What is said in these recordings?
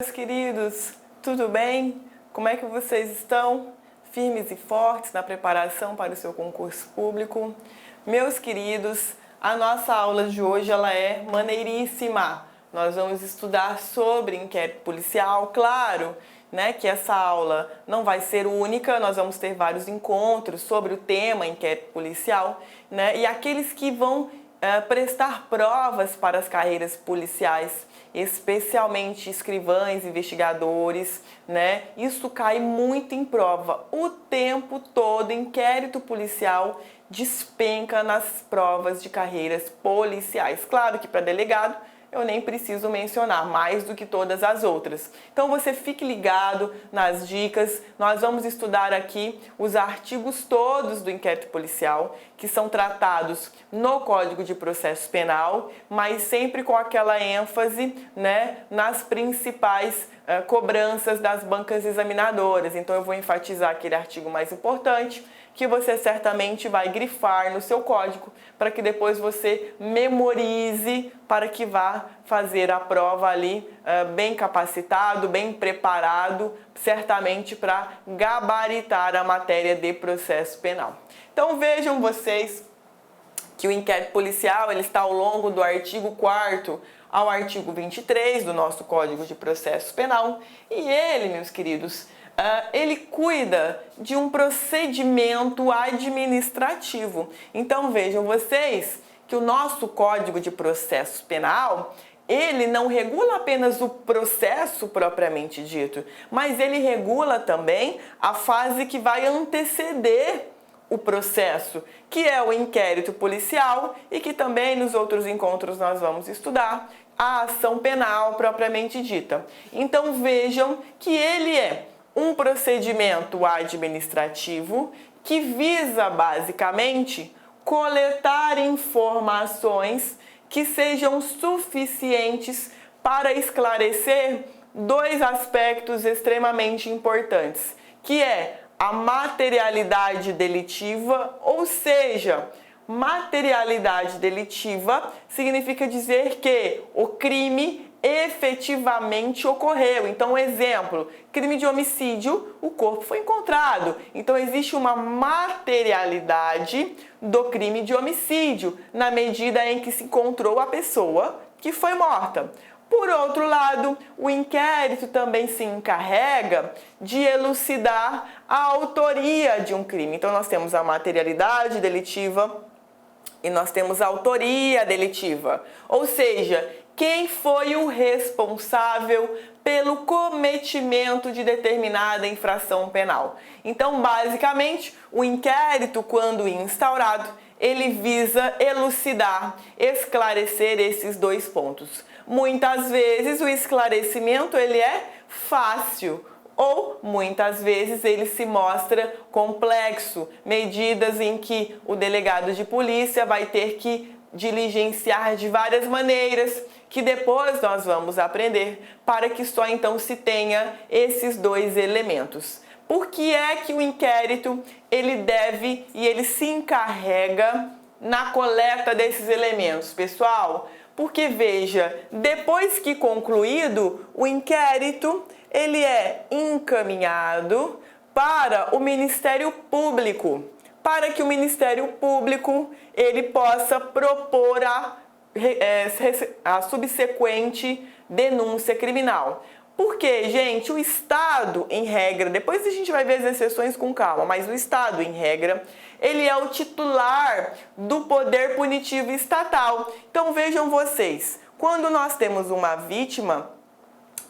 Meus queridos, tudo bem? Como é que vocês estão? Firmes e fortes na preparação para o seu concurso público? Meus queridos, a nossa aula de hoje ela é maneiríssima. Nós vamos estudar sobre inquérito policial, claro, né, que essa aula não vai ser única, nós vamos ter vários encontros sobre o tema inquérito policial, né, e aqueles que vão prestar provas para as carreiras policiais, especialmente escrivães, investigadores, né? Isso cai muito em prova. O tempo todo, inquérito policial despenca nas provas de carreiras policiais. Claro que para delegado eu nem preciso mencionar, mais do que todas as outras. Então você fique ligado nas dicas, nós vamos estudar aqui os artigos todos do inquérito policial, que são tratados no Código de Processo Penal, mas sempre com aquela ênfase, né, nas principais cobranças das bancas examinadoras. Então eu vou enfatizar aquele artigo mais importante, que você certamente vai grifar no seu código, para que depois você memorize, para que vá fazer a prova ali bem capacitado, bem preparado, certamente para gabaritar a matéria de processo penal. Então vejam vocês que o inquérito policial ele está ao longo do artigo 4º ao artigo 23 do nosso Código de Processo Penal, e ele, meus queridos, ele cuida de um procedimento administrativo. Então vejam vocês que o nosso Código de Processo Penal, ele não regula apenas o processo propriamente dito, mas ele regula também a fase que vai anteceder o processo, que é o inquérito policial e que também nos outros encontros nós vamos estudar a ação penal propriamente dita. Então vejam que ele é um procedimento administrativo que visa basicamente coletar informações que sejam suficientes para esclarecer dois aspectos extremamente importantes, que é a materialidade delitiva, ou seja, materialidade delitiva significa dizer que o crime efetivamente ocorreu. Então, exemplo, crime de homicídio, o corpo foi encontrado. Então, existe uma materialidade do crime de homicídio, na medida em que se encontrou a pessoa que foi morta. Por outro lado, o inquérito também se encarrega de elucidar a autoria de um crime. Então, nós temos a materialidade delitiva e nós temos a autoria delitiva. Ou seja, quem foi o responsável pelo cometimento de determinada infração penal. Então, basicamente, o inquérito, quando instaurado, ele visa elucidar, esclarecer esses dois pontos. Muitas vezes o esclarecimento ele é fácil ou muitas vezes ele se mostra complexo, medidas em que o delegado de polícia vai ter que diligenciar de várias maneiras, que depois nós vamos aprender, para que só então se tenha esses dois elementos. Por que é que o inquérito ele deve e ele se encarrega na coleta desses elementos, pessoal? Porque veja, depois que concluído o inquérito, ele é encaminhado para o Ministério Público, para que o Ministério Público ele possa propor a subsequente denúncia criminal. Porque, gente, o Estado, em regra, depois a gente vai ver as exceções com calma, mas o Estado, em regra, ele é o titular do poder punitivo estatal. Então vejam vocês, quando nós temos uma vítima,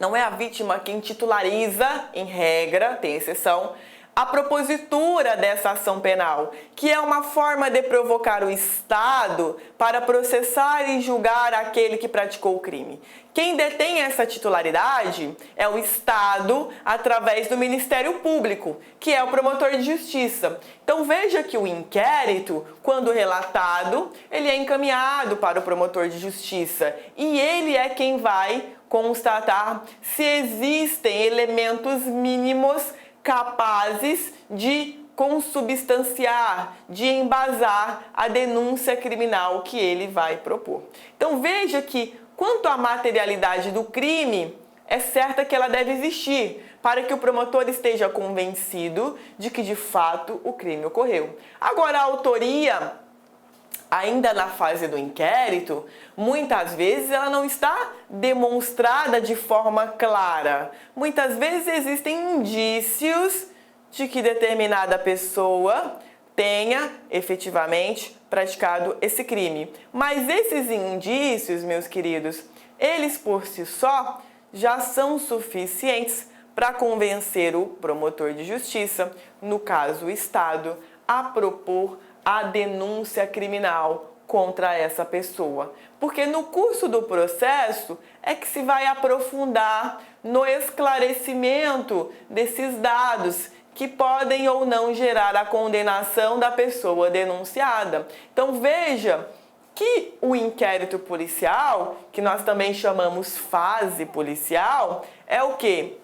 não é a vítima quem titulariza, em regra, tem exceção, a propositura dessa ação penal, que é uma forma de provocar o Estado para processar e julgar aquele que praticou o crime. Quem detém essa titularidade é o Estado através do Ministério Público, que é o promotor de justiça. Então veja que o inquérito, quando relatado, ele é encaminhado para o promotor de justiça e ele é quem vai constatar se existem elementos mínimos capazes de consubstanciar, de embasar a denúncia criminal que ele vai propor. Então veja que, quanto à materialidade do crime, é certa que ela deve existir, para que o promotor esteja convencido de que de fato o crime ocorreu. Agora, a autoria, ainda na fase do inquérito, muitas vezes ela não está demonstrada de forma clara. Muitas vezes existem indícios de que determinada pessoa tenha efetivamente praticado esse crime. Mas esses indícios, meus queridos, eles por si só já são suficientes para convencer o promotor de justiça, no caso o Estado, a propor a denúncia criminal contra essa pessoa. Porque no curso do processo é que se vai aprofundar no esclarecimento desses dados que podem ou não gerar a condenação da pessoa denunciada. Então veja que o inquérito policial, que nós também chamamos fase policial, é o quê?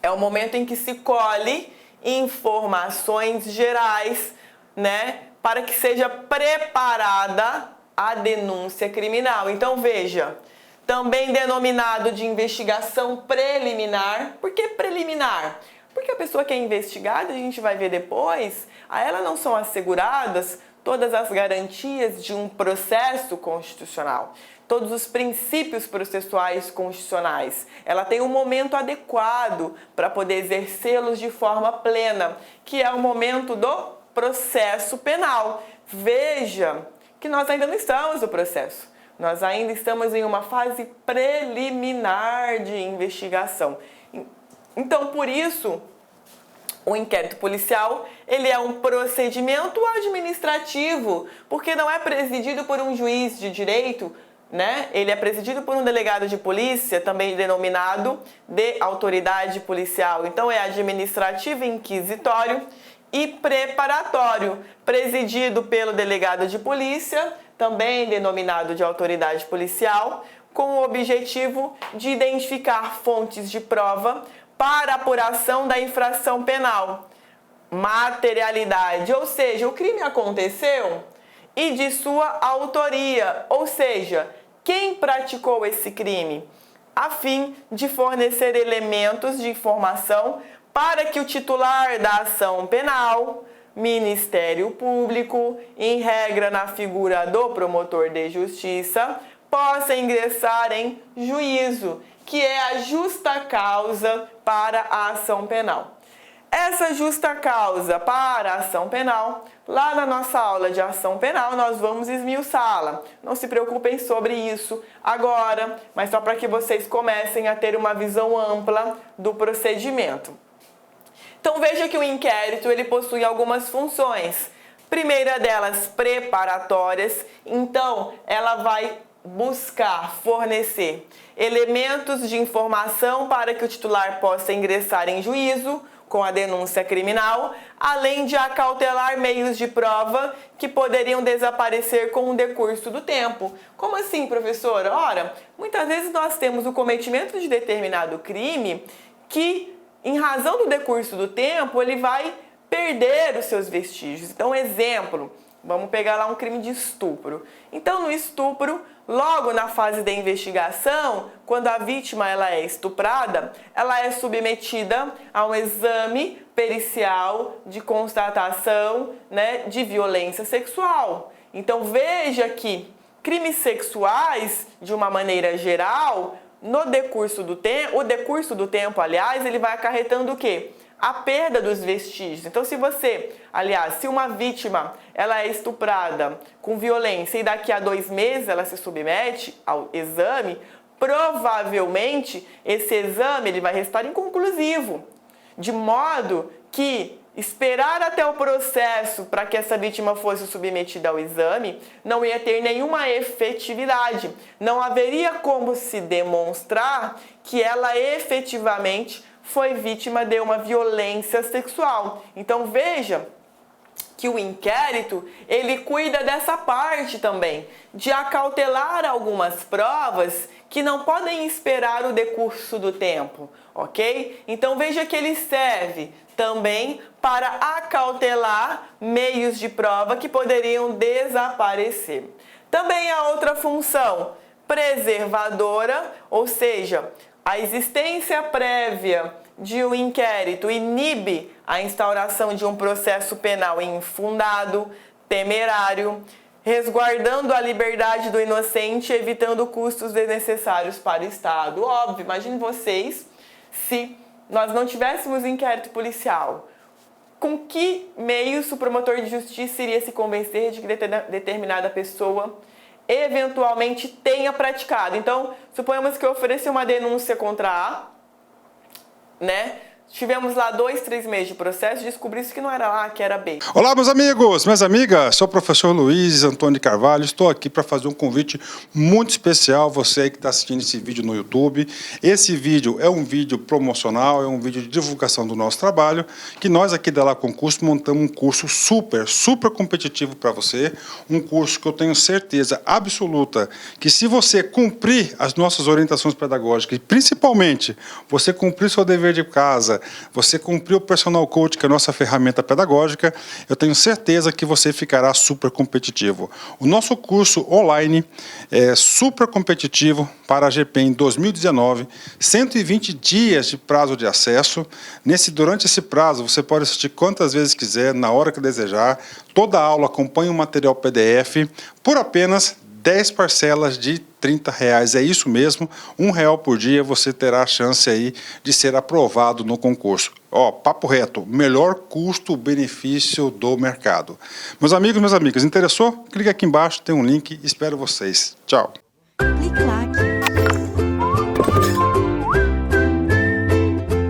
É o momento em que se colhe informações gerais, né, para que seja preparada a denúncia criminal. Então veja, também denominado de investigação preliminar. Por que preliminar? Porque a pessoa que é investigada, a gente vai ver depois, a ela não são asseguradas todas as garantias de um processo constitucional, todos os princípios processuais constitucionais. Ela tem um momento adequado para poder exercê-los de forma plena, que é o momento do processo penal. Veja que nós ainda não estamos no processo. Nós ainda estamos em uma fase preliminar de investigação. Então, por isso, o inquérito policial, ele é um procedimento administrativo, porque não é presidido por um juiz de direito, né? Ele é presidido por um delegado de polícia, também denominado de autoridade policial. Então, é administrativo, inquisitório e preparatório, presidido pelo delegado de polícia, também denominado de autoridade policial, com o objetivo de identificar fontes de prova para apuração da infração penal. Materialidade, ou seja, o crime aconteceu, e de sua autoria, ou seja, quem praticou esse crime, a fim de fornecer elementos de informação para que o titular da ação penal, Ministério Público, em regra na figura do promotor de justiça, possa ingressar em juízo, que é a justa causa para a ação penal. Essa justa causa para a ação penal, lá na nossa aula de ação penal, nós vamos esmiuçá-la. Não se preocupem sobre isso agora, mas só para que vocês comecem a ter uma visão ampla do procedimento. Então veja que o inquérito ele possui algumas funções. Primeira delas, preparatórias. Então, ela vai buscar, fornecer elementos de informação para que o titular possa ingressar em juízo com a denúncia criminal, além de acautelar meios de prova que poderiam desaparecer com o decurso do tempo. Como assim, professora? Ora, muitas vezes nós temos o cometimento de determinado crime que, em razão do decurso do tempo, ele vai perder os seus vestígios. Então, exemplo, vamos pegar lá um crime de estupro. Então, no estupro, logo na fase da investigação, quando a vítima ela é estuprada, ela é submetida a um exame pericial de constatação, né, de violência sexual. Então veja que crimes sexuais, de uma maneira geral, no decurso do tempo, o decurso do tempo, aliás, ele vai acarretando o quê? A perda dos vestígios. Então, se uma vítima ela é estuprada com violência e daqui a 2 meses ela se submete ao exame, provavelmente esse exame ele vai restar inconclusivo, de modo que esperar até o processo para que essa vítima fosse submetida ao exame não ia ter nenhuma efetividade. Não haveria como se demonstrar que ela efetivamente foi vítima de uma violência sexual. Então veja que o inquérito, ele cuida dessa parte também, de acautelar algumas provas que não podem esperar o decurso do tempo, ok? Então veja que ele serve também para acautelar meios de prova que poderiam desaparecer. Também a outra função, preservadora, ou seja, A existência prévia de um inquérito inibe a instauração de um processo penal infundado, temerário, resguardando a liberdade do inocente e evitando custos desnecessários para o Estado. Óbvio, imagine vocês se nós não tivéssemos inquérito policial. Com que meios o promotor de justiça iria se convencer de que determinada pessoa eventualmente tenha praticado? Então, suponhamos que eu ofereci uma denúncia contra A, né? Tivemos lá 2, 3 meses de processo, descobri-se que não era A, que era B. Olá, meus amigos, minhas amigas, sou o professor Luiz Antônio Carvalho, estou aqui para fazer um convite muito especial, você aí que está assistindo esse vídeo no YouTube. Esse vídeo é um vídeo promocional, é um vídeo de divulgação do nosso trabalho, que nós aqui da La Concurso montamos um curso super competitivo para você, um curso que eu tenho certeza absoluta que se você cumprir as nossas orientações pedagógicas, e principalmente você cumprir seu dever de casa, você cumpriu o Personal Coach, que é a nossa ferramenta pedagógica, eu tenho certeza que você ficará super competitivo. O nosso curso online é super competitivo para a GPEM 2019, 120 dias de prazo de acesso. Durante esse prazo, você pode assistir quantas vezes quiser, na hora que desejar. Toda aula acompanha um material PDF por apenas 10 parcelas de R$30, é isso mesmo, R$1 por dia você terá a chance aí de ser aprovado no concurso. Ó, papo reto, melhor custo-benefício do mercado. Meus amigos, minhas amigas, interessou? Clique aqui embaixo, tem um link, espero vocês. Tchau.